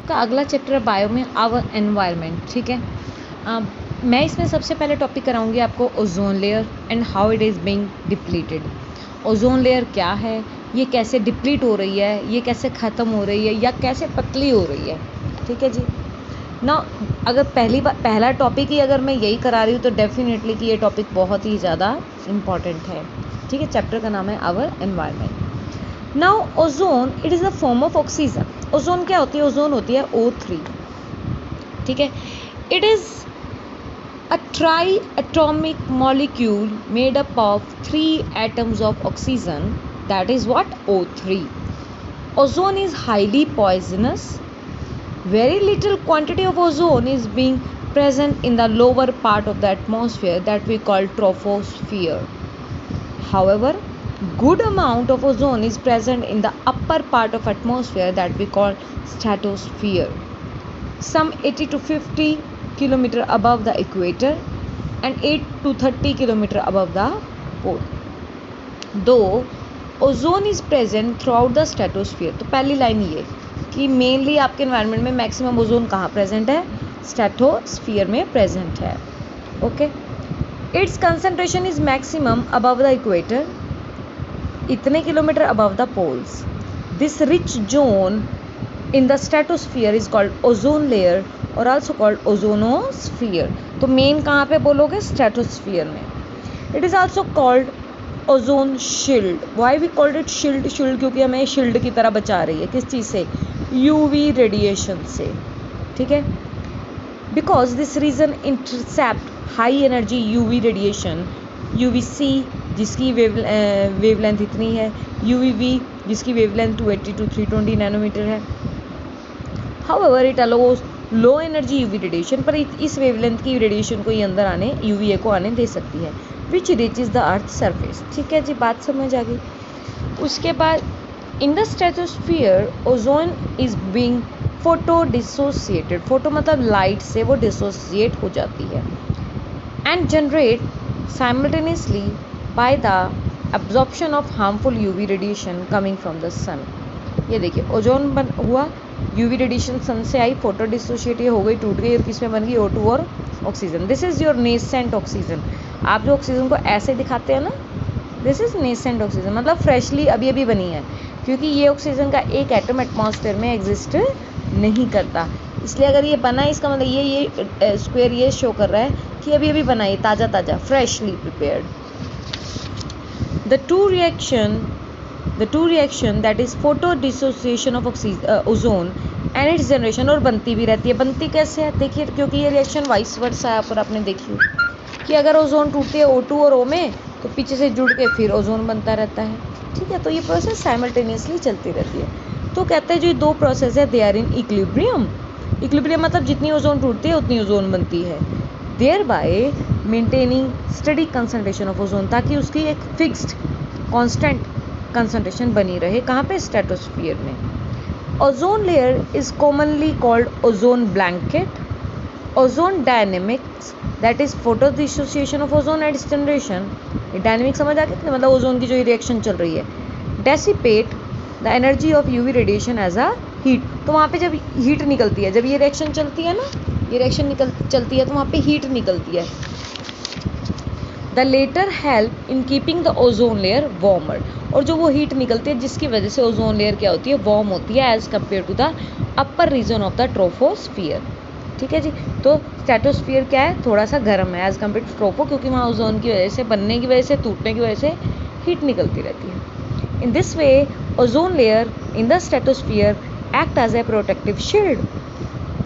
आपका अगला चैप्टर है बायो में आवर एनवायरनमेंट, ठीक है। मैं इसमें सबसे पहले टॉपिक कराऊंगी आपको ozone layer and how it is being depleted. Ozone layer क्या है, ये कैसे डिप्लीट हो रही है, ये कैसे ख़त्म हो रही है या कैसे पतली हो रही है, ठीक है जी ना। अगर पहला टॉपिक ही अगर मैं यही करा रही हूँ तो डेफिनेटली कि ये टॉपिक बहुत ही ज़्यादा इम्पॉर्टेंट है, ठीक है। चैप्टर का नाम है our environment. Now ozone it is a form of oxygen. Ozone क्या होती है? ओजोन होती है O3, ठीक है। It is a triatomic molecule made up of 3 atoms of oxygen, that is what? O3. Ozone is highly poisonous. Very little quantity of ozone is being present in the lower part of the atmosphere that we call troposphere. However, good amount of ozone is present in the upper part of atmosphere that we call stratosphere. Some 80 to 50 kilometer above the equator and 8 to 30 kilometer above the pole. Though ozone is present throughout the stratosphere. तो पहली line ये कि mainly आपके environment में maximum ozone कहाँ present है? Stratosphere में present है, okay. Its concentration is maximum above the equator, इतने kilometre above the poles. This rich zone in the stratosphere is called ozone layer or also called ozonosphere. तो main कहाँ पे बोलोगे? stratosphere में. It is also called ozone shield. Why we called it shield? Shield क्योंकि हमें shield की तरह बचा रही है, किस चीज़ से? UV radiation से, ठीक है। Because this region intercept high energy UV radiation, UVC जिसकी वेवलेंथ इतनी है, UVB जिसकी वेवलेंथ 280 to 320 नैनोमीटर है। However, it allows low energy UV radiation, पर इस वेवलेंथ की रेडिएशन को ये अंदर आने UVA को आने दे सकती है, which reaches the earth surface, ठीक है जी, बात समझ आ गई। उसके बाद in the stratosphere ozone is being photo dissociated. Photo मतलब लाइट से वो डिसोसिएट हो जाती है and generate simultaneously by the absorption of harmful UV radiation coming from the sun. ये देखिए ओजोन हुआ, यूवी रेडिएशन सन से आई, फोटो डिसोशिएट हो गई, टूट गई और किस में बन गई? O2 और oxygen. This is your nascent oxygen. आप जो ऑक्सीजन को ऐसे दिखाते हैं ना, दिस इज़ नेसेंट ऑक्सीजन, मतलब फ्रेशली अभी अभी बनी है, क्योंकि ये ऑक्सीजन का एक एटम एटमॉस्फेयर में एग्जिस्ट नहीं करता। इसलिए अगर ये बना है इसका मतलब ये स्क्वायर ये शो कर रहा है कि अभी अभी बना है, ताज़ा ताज़ा, freshly prepared. The two reaction that is photo dissociation of ozone and its generation, और बनती भी रहती है। बनती कैसे है? देखिए, क्योंकि ये रिएक्शन वाइस वर्सा है, पर आपने देखी कि अगर ओजोन टूटती है O2 और O में तो पीछे से जुड़ के फिर ओजोन बनता रहता है, ठीक है। तो ये प्रोसेस साइमल्टेनियसली चलती रहती है। तो कहते हैं जो दो प्रोसेस है they are in equilibrium. Equilibrium मतलब जितनी ओजोन टूटती है उतनी ओजोन बनती है, thereby maintaining steady concentration of ozone, ताकि उसकी एक फिक्स्ड कॉन्स्टेंट कंसंट्रेशन बनी रहे। कहाँ पे? स्ट्रेटोस्फीयर में। Ozone layer is commonly called ozone blanket. Ozone dynamics that is photo dissociation of ozone at its generation. Dynamic समझ आ गया? मतलब ओजोन की जो रिएक्शन चल रही है, dissipate the energy of UV radiation as a heat. तो वहाँ पे जब हीट निकलती है, जब ये रिएक्शन चलती है ना, ये रिएक्शन चलती है तो वहाँ पे हीट निकलती है। The latter help in keeping the ozone layer warmer. और जो वो हीट निकलती है जिसकी वजह से ओजोन लेयर क्या होती है? वार्म होती है as compare to the upper region of the troposphere, ठीक है जी। तो स्ट्रेटोस्फियर क्या है? थोड़ा सा गर्म है एज कम्पेयर टू ट्रोपो, क्योंकि वहाँ ओजोन की वजह से, बनने की वजह से, टूटने की वजह से हीट निकलती रहती है। In this way ozone layer in the stratosphere act as a protective shield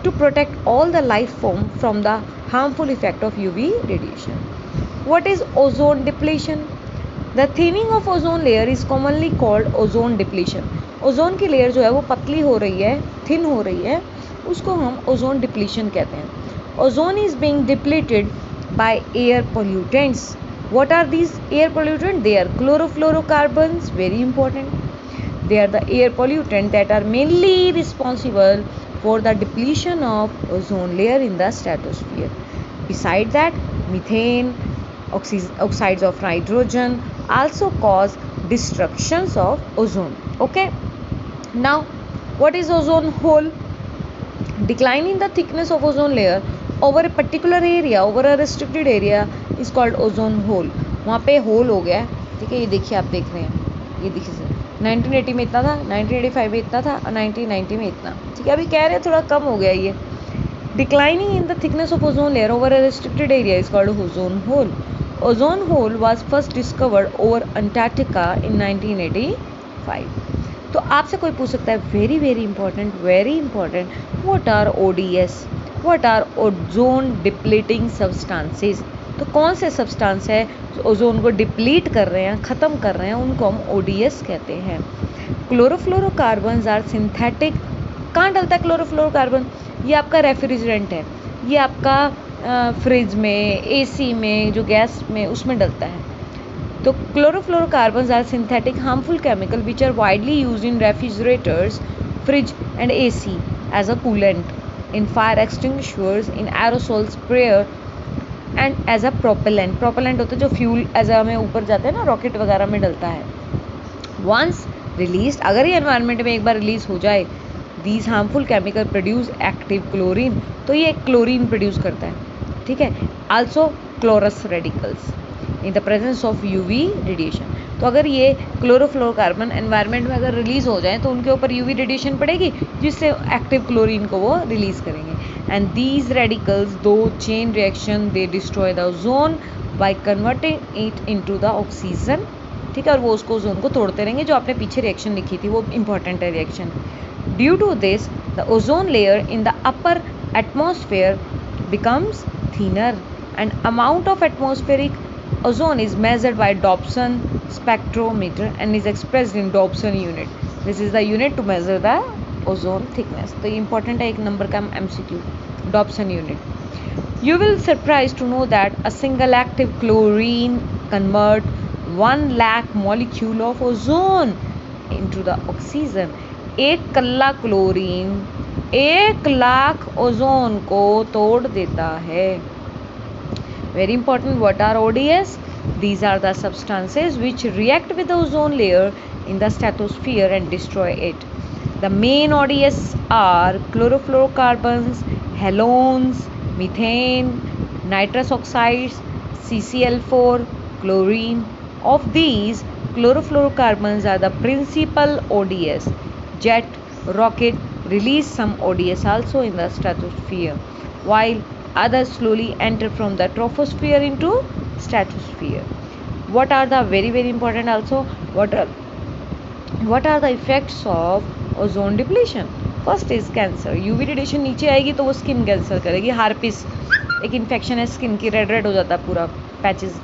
to protect all the life form from the harmful effect of UV radiation. What is ozone depletion? The thinning of ozone layer is commonly called ozone depletion. Ozone की layer जो है वो पतली हो रही है, thin हो रही है, उसको हम ओजोन डिप्लीशन कहते हैं। Ozone is being depleted by air pollutants. What are these air pollutants? They are chlorofluorocarbons, very important. They are the air pollutants that are mainly responsible for the depletion of ozone layer in the stratosphere. Besides that, methane, oxides of nitrogen also cause destructions of ozone. Okay. Now, what is ozone hole? Decline in the thickness of ozone layer over a particular area, over a restricted area is called ozone hole. वहाँ पे whole हो गया है, ठीक है, ये देखिए आप देख रहे हैं, ये देखिए 1980 में इतना था, 1985 में इतना था और 1990 में इतना, ठीक है, अभी कह रहे हैं थोड़ा कम हो गया ये. Declining in the thickness of ozone layer over a restricted area is called ozone hole. Ozone hole was first discovered over Antarctica in 1985. तो आपसे कोई पूछ सकता है very important, what are ODS, what are ozone depleting substances. तो कौन से substance है जो ओजोन को डिप्लीट कर रहे हैं, ख़त्म कर रहे हैं, उनको हम ODS कहते हैं. Chlorofluorocarbons are synthetic. कहाँ डलता है क्लोरोफ्लोरोकार्बन? ये आपका रेफ्रिजरेंट है, ये आपका फ्रिज में, AC में, जो गैस में, उसमें डलता है. तो chlorofluorocarbons are synthetic harmful chemical which are widely used in refrigerators, fridge and AC as a coolant, in fire extinguishers, in aerosol sprayer and as a propellant. Propellant होता है जो फ्यूल एज हमें ऊपर जाते हैं ना, रॉकेट वगैरह में डलता है. वंस रिलीज, अगर ये एनवायरनमेंट में एक बार रिलीज हो जाए, these harmful chemical produce active chlorine. तो ये क्लोरीन प्रोड्यूस करता है, ठीक है. Also chlorous radicals in the presence of UV radiation. तो अगर ये क्लोरोफ्लोरोकार्बन एनवायरनमेंट में अगर रिलीज हो जाए तो उनके ऊपर UV रेडिएशन पड़ेगी, जिससे एक्टिव क्लोरीन को वो रिलीज करेंगे. एंड दीज रेडिकल्स दो chain reaction they destroy the ozone by converting it into the oxygen, ठीक है, और वो उसको ओजोन को तोड़ते रहेंगे. जो आपने पीछे रिएक्शन लिखी थी वो इंपॉर्टेंट है reaction. Due to this the ozone layer in the upper atmosphere becomes thinner and amount of atmospheric ozone is measured by Dobson spectrometer and is expressed in Dobson unit. This is the unit to measure the ozone thickness. तो ये important है, एक number का MCQ, Dobson unit. You will surprised to know that a single active chlorine convert 1 lakh molecule of ozone into the oxygen. एक कल्ला chlorine 1 lakh ozone को तोड़ देता है. Very important, what are ODS? These are the substances which react with the ozone layer in the stratosphere and destroy it. The main ODS are chlorofluorocarbons, halogens, methane, nitrous oxides, CCl4, chlorine. Of these, chlorofluorocarbons are the principal ODS. Jet, rocket release some ODS also in the stratosphere, while others slowly enter from the troposphere into stratosphere. What are the very important also? What are the effects of ozone depletion? First is cancer. UV radiation नीचे आएगी तो वो skin cancer करेगी. हार्पिस एक infection है skin की, red हो जाता है पूरा पैचेस.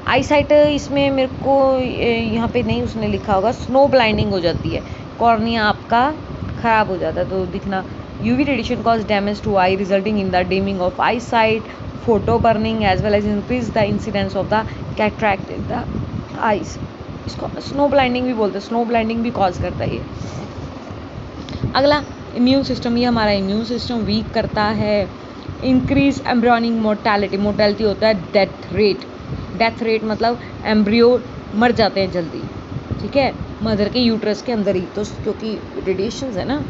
आईसाइट इसमें मेरे को यहाँ पे नहीं उसने लिखा होगा, स्नो ब्लाइंडिंग हो जाती है, कॉर्निया आपका ख़राब हो जाता है तो दिखना. UV radiation cause damage to eye resulting in the dimming of eyesight, photo burning as well as increase the incidence of the cataract in the eyes. इसको स्नो ब्लाइंडिंग भी बोलते हैं, स्नो ब्लाइंडिंग भी कॉज करता है ये. अगला immune system. ये हमारा इम्यून सिस्टम वीक करता है. Increase embryonic mortality. मोर्टेलिटी होता है डेथ रेट. डेथ रेट मतलब एम्ब्रियो मर जाते हैं जल्दी, ठीक है, मदर के यूट्रस के अंदर ही, तो क्योंकि रेडिएशंस है ना.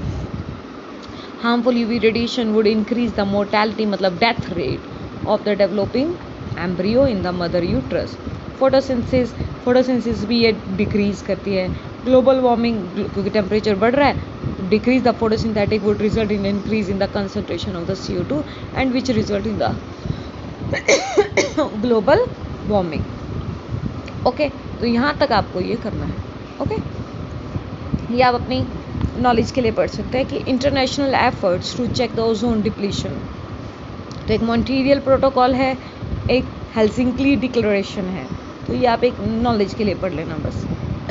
Harmful UV radiation would increase the mortality मतलब death rate of the developing embryo in the mother uterus. Photosynthesis भी ये डिक्रीज करती है. ग्लोबल वार्मिंग, क्योंकि टेम्परेचर बढ़ रहा है, decrease the photosynthetic would result in increase in the concentration of the CO2 and which result in the global warming. Okay, तो यहाँ तक आपको ये करना है. ओके, ये आप अपनी नॉलेज के लिए पढ़ सकते हैं कि international efforts to check the ozone depletion. तो एक मॉन्ट्रियल प्रोटोकॉल है, एक हेलसिंकी डिक्लेरेशन है, तो ये आप एक नॉलेज के लिए पढ़ लेना बस.